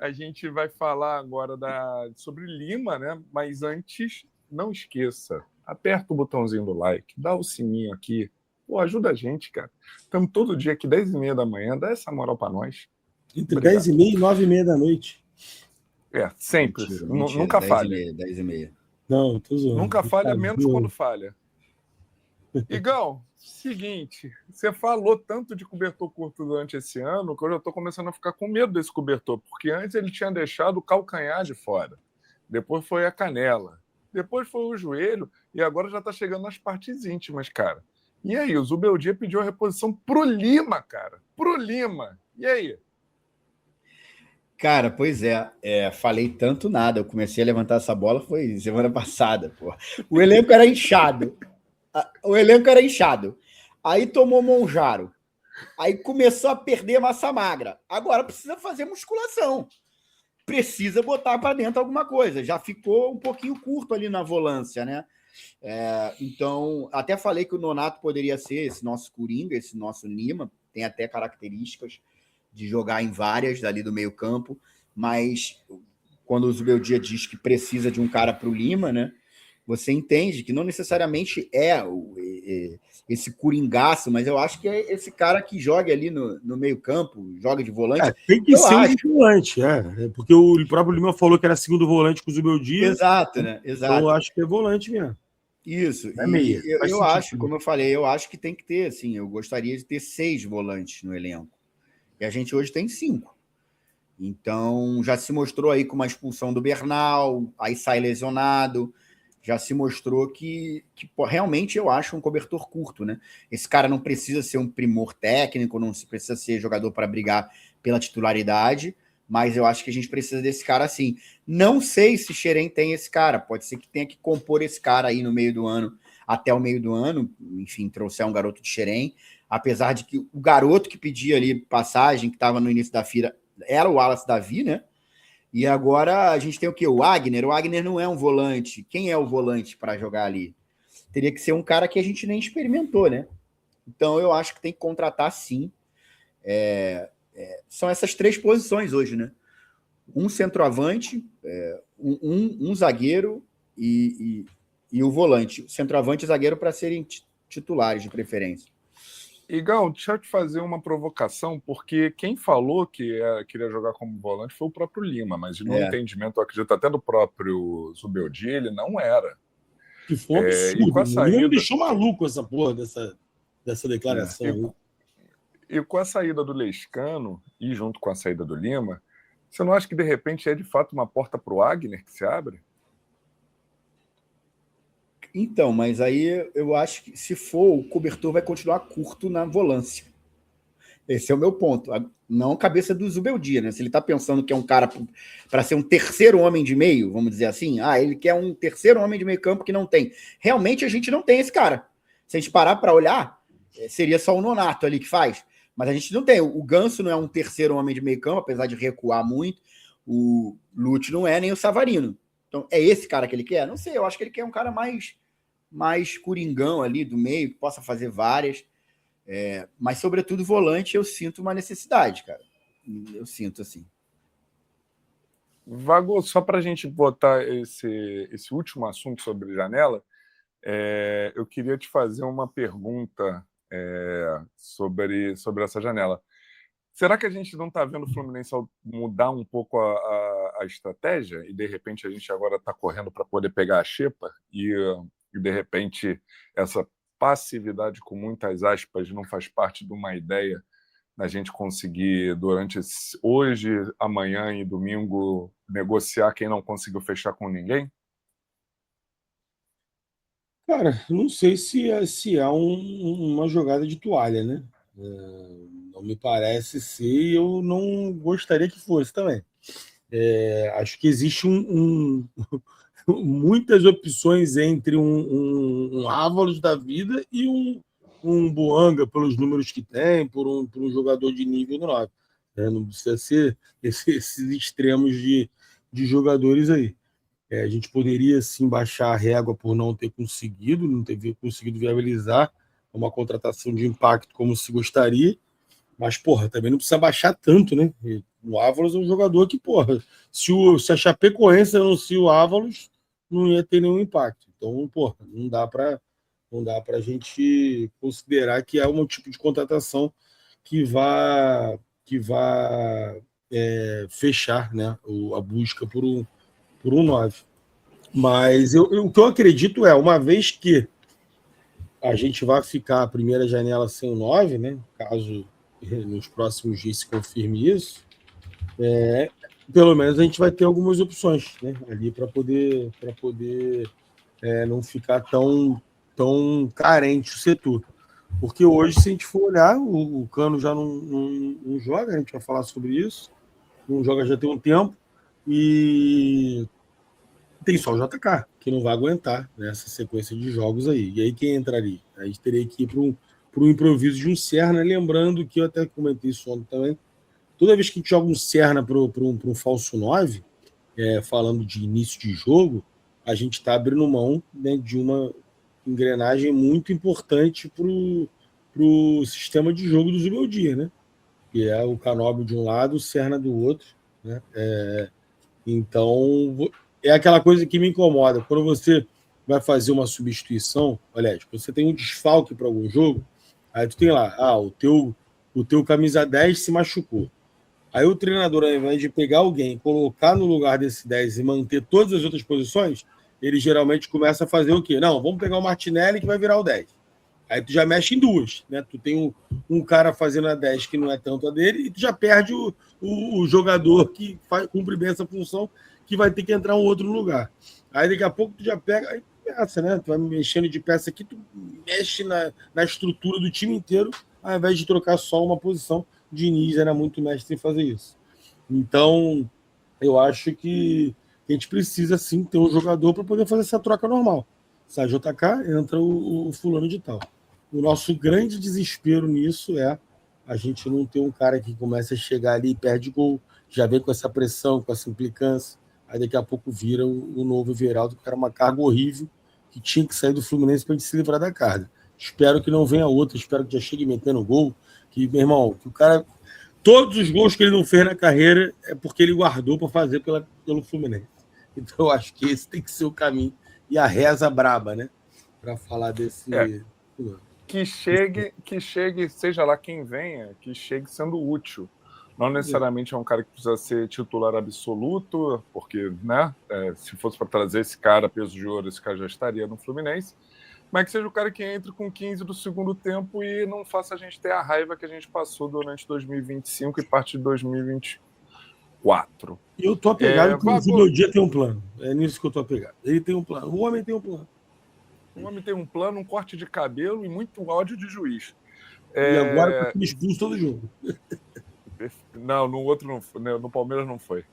A gente vai falar agora sobre Lima, né? Mas antes, não esqueça, aperta o botãozinho do like, dá o sininho aqui. Pô, ajuda a gente, cara. Estamos todo dia aqui, 10h30 da manhã. Dá essa moral para nós. Entre 10h30 e 9h30 da noite. Sempre. Mentira, Nunca falha. 10h30. Não, tô zoando. Nunca falha, menos quando falha. Igão, seguinte, você falou tanto de cobertor curto durante esse ano que eu já estou começando a ficar com medo desse cobertor, porque antes ele tinha deixado o calcanhar de fora, depois foi a canela, depois foi o joelho e agora já está chegando nas partes íntimas, cara. E aí, o Zubeldia pediu a reposição pro Lima, cara, pro Lima. E aí? Cara, pois falei tanto nada, eu comecei a levantar essa bola, foi semana passada, pô. O elenco era inchado. Aí tomou Monjaro. Aí começou a perder massa magra. Agora precisa fazer musculação. Precisa botar para dentro alguma coisa. Já ficou um pouquinho curto ali na volância, né? Então, até falei que o Nonato poderia ser esse nosso Coringa, esse nosso Lima. Tem até características de jogar em várias dali do meio campo. Mas quando o Zubeldia diz que precisa de um cara para o Lima, né? Você entende que não necessariamente esse coringaço, mas eu acho que é esse cara que joga ali no meio-campo, joga de volante. Tem que ser um volante, porque o próprio Lima falou que era segundo volante com o Zubeldia. Exato, né? Exato. Então eu acho que é volante mesmo. Isso. É meia. Eu acho, como eu falei, eu acho que tem que ter, assim, eu gostaria de ter 6 volantes no elenco. E a gente hoje tem 5. Então, já se mostrou aí com uma expulsão do Bernal, aí sai lesionado. Já se mostrou que realmente eu acho um cobertor curto, né? Esse cara não precisa ser um primor técnico, não precisa ser jogador para brigar pela titularidade, mas eu acho que a gente precisa desse cara assim. Não sei se Xerém tem esse cara, pode ser que tenha que compor esse cara aí no meio do ano, até o meio do ano, enfim, trouxer um garoto de Xerém, apesar de que o garoto que pedia ali passagem, que estava no início da fila, era o Wallace Davi, né? E agora a gente tem o quê? O Wagner. O Wagner não é um volante. Quem é o volante para jogar ali? Teria que ser um cara que a gente nem experimentou, né? Então eu acho que tem que contratar sim. São essas 3 posições hoje, né? Um centroavante, um zagueiro e o volante. Centroavante e zagueiro para serem titulares de preferência. Igão, deixa eu te fazer uma provocação, porque quem falou que queria jogar como volante foi o próprio Lima, mas no entendimento, eu acredito até do próprio Zubeldia, ele não era. Que foi um absurdo. O Lima me deixou maluco essa porra dessa declaração. E com a saída do Lescano e junto com a saída do Lima, você não acha que de repente é de fato uma porta para o Wagner que se abre? Então, mas aí eu acho que se for, o cobertor vai continuar curto na volância. Esse é o meu ponto. Não a cabeça do Zubeldia, né? Se ele está pensando que é um cara para ser um terceiro homem de meio, vamos dizer assim, ele quer um terceiro homem de meio campo que não tem. Realmente a gente não tem esse cara. Se a gente parar para olhar, seria só o Nonato ali que faz. Mas a gente não tem. O Ganso não é um terceiro homem de meio campo, apesar de recuar muito. O Lute não é, nem o Savarino. Então, é esse cara que ele quer? Não sei, eu acho que ele quer um cara mais coringão ali do meio, que possa fazer várias. Mas, sobretudo, volante, eu sinto uma necessidade, cara. Eu sinto assim. Vago, só para a gente botar esse último assunto sobre janela, eu queria te fazer uma pergunta sobre essa janela. Será que a gente não está vendo o Fluminense mudar um pouco a estratégia e, de repente, a gente agora está correndo para poder pegar a xepa e, de repente, essa passividade, com muitas aspas, não faz parte de uma ideia da gente conseguir, durante hoje, amanhã e domingo, negociar quem não conseguiu fechar com ninguém? Cara, não sei se é uma jogada de toalha, né? Não me parece ser, e eu não gostaria que fosse também. Acho que existe muitas opções entre um Ávalos da vida e um Boanga, pelos números que tem, por um jogador de nível 9. Não precisa ser esses extremos de jogadores aí. A gente poderia sim baixar a régua por não ter conseguido viabilizar uma contratação de impacto como se gostaria, Mas, porra, também não precisa baixar tanto, né? E o Ávalos é um jogador que, porra, se a Chapecoense anuncia o Ávalos, não ia ter nenhum impacto. Então, porra, não dá para a gente considerar que é um tipo de contratação que vá fechar, né, a busca por um 9. Mas o que eu acredito é, uma vez que a gente vai ficar a primeira janela sem o 9, né, caso nos próximos dias se confirme isso, pelo menos a gente vai ter algumas opções, né, ali para poder não ficar tão carente o setor. Porque hoje, se a gente for olhar, o Cano já não joga, a gente vai falar sobre isso, não joga já tem um tempo, e tem só o JK, que não vai aguentar nessa sequência de jogos aí. E aí quem entraria? A gente teria que ir para um improviso de um Serna, lembrando que eu até comentei isso ontem também, toda vez que a gente joga um Serna para um falso 9, falando de início de jogo, a gente está abrindo mão, né, de uma engrenagem muito importante para o sistema de jogo do Zubeldia, né? Que é o Canóbio de um lado, o Serna do outro, né? Então, é aquela coisa que me incomoda. Quando você vai fazer uma substituição, aliás, você tem um desfalque para algum jogo, aí tu tem lá, o teu camisa 10 se machucou. Aí o treinador, ao invés de pegar alguém, colocar no lugar desse 10 e manter todas as outras posições, ele geralmente começa a fazer o quê? Não, vamos pegar o Martinelli que vai virar o 10. Aí tu já mexe em duas, né? Tu tem um cara fazendo a 10 que não é tanto a dele e tu já perde o jogador que cumpre bem essa função, que vai ter que entrar um outro no lugar. Aí daqui a pouco tu já pega, aí peça, né? Tu vai mexendo de peça aqui, tu mexe na estrutura do time inteiro, ao invés de trocar só uma posição. Diniz era muito mestre em fazer isso. Então, eu acho que a gente precisa, sim, ter um jogador para poder fazer essa troca normal. Sai JK, entra o fulano de tal. O nosso grande desespero nisso é a gente não ter um cara que comece a chegar ali e perde gol, já vem com essa pressão, com essa implicância, aí daqui a pouco vira o novo Everaldo, que era uma carga horrível, que tinha que sair do Fluminense para a gente se livrar da carga. Espero que não venha outra, espero que já chegue metendo gol, que, meu irmão, que o cara... Todos os gols que ele não fez na carreira é porque ele guardou para fazer pelo Fluminense. Então, eu acho que esse tem que ser o caminho. E a reza braba, né? Para falar desse... Que chegue, seja lá quem venha, que chegue sendo útil. Não necessariamente é um cara que precisa ser titular absoluto, porque, né, se fosse para trazer esse cara peso de ouro, esse cara já estaria no Fluminense, mas que seja o cara que entre com 15 do segundo tempo e não faça a gente ter a raiva que a gente passou durante 2025 e parte de 2024. E eu tô apegado que o Zubeldia tem um plano. É nisso que eu tô apegado. Ele tem um plano. O homem tem um plano. O homem tem um plano, um corte de cabelo e muito ódio de juiz. E agora tá expulso todo jogo. Não, no outro não foi. No Palmeiras não foi.